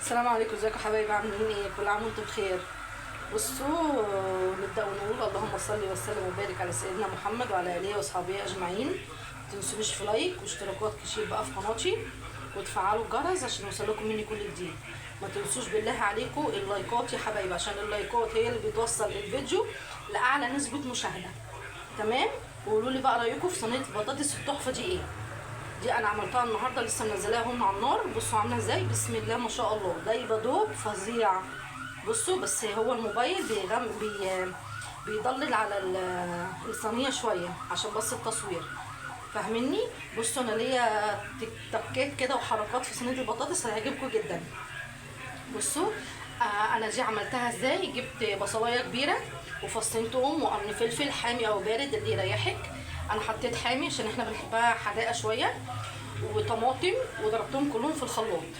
السلام عليكم، ازيكم يا حبايبي؟ عاملين ايه؟ كل عام وانتم بخير. بصوا، نبدا ونقول اللهم صل وسلم وبارك على سيدنا محمد وعلى اله واصحابه اجمعين. متنسونيش في لايك واشتراكات كتير بقى في قناتي، وتفعلوا الجرس عشان يوصلكم مني كل جديد. ما تنسوش بالله عليكم اللايكات يا حبايبي، عشان اللايكات هي اللي بتوصل الفيديو لاعلى نسبه مشاهده. تمام. وقولوا لي بقى رايكم في صينيه البطاطس التحفه دي ايه. دي انا عملتها النهارده، لسه منزلاها هم على النار. بصوا عامله ازاي، بسم الله ما شاء الله، دايبه دوب فظيع. بصوا، بس هو الموبايل بيضلل على الصينيه شويه عشان بس التصوير، فاهميني؟ بصوا انا ليا تكات كده وحركات في صينيه البطاطس هيعجبكم جدا. بصوا، انا دي عملتها ازاي. جبت بصلايه كبيره وفصين توم وقرن فلفل حامي او بارد اللي يريحك. انا حطيت حامي عشان احنا بنحبها حداقه شويه، وطماطم، وضربتهم كلهم في الخلاط.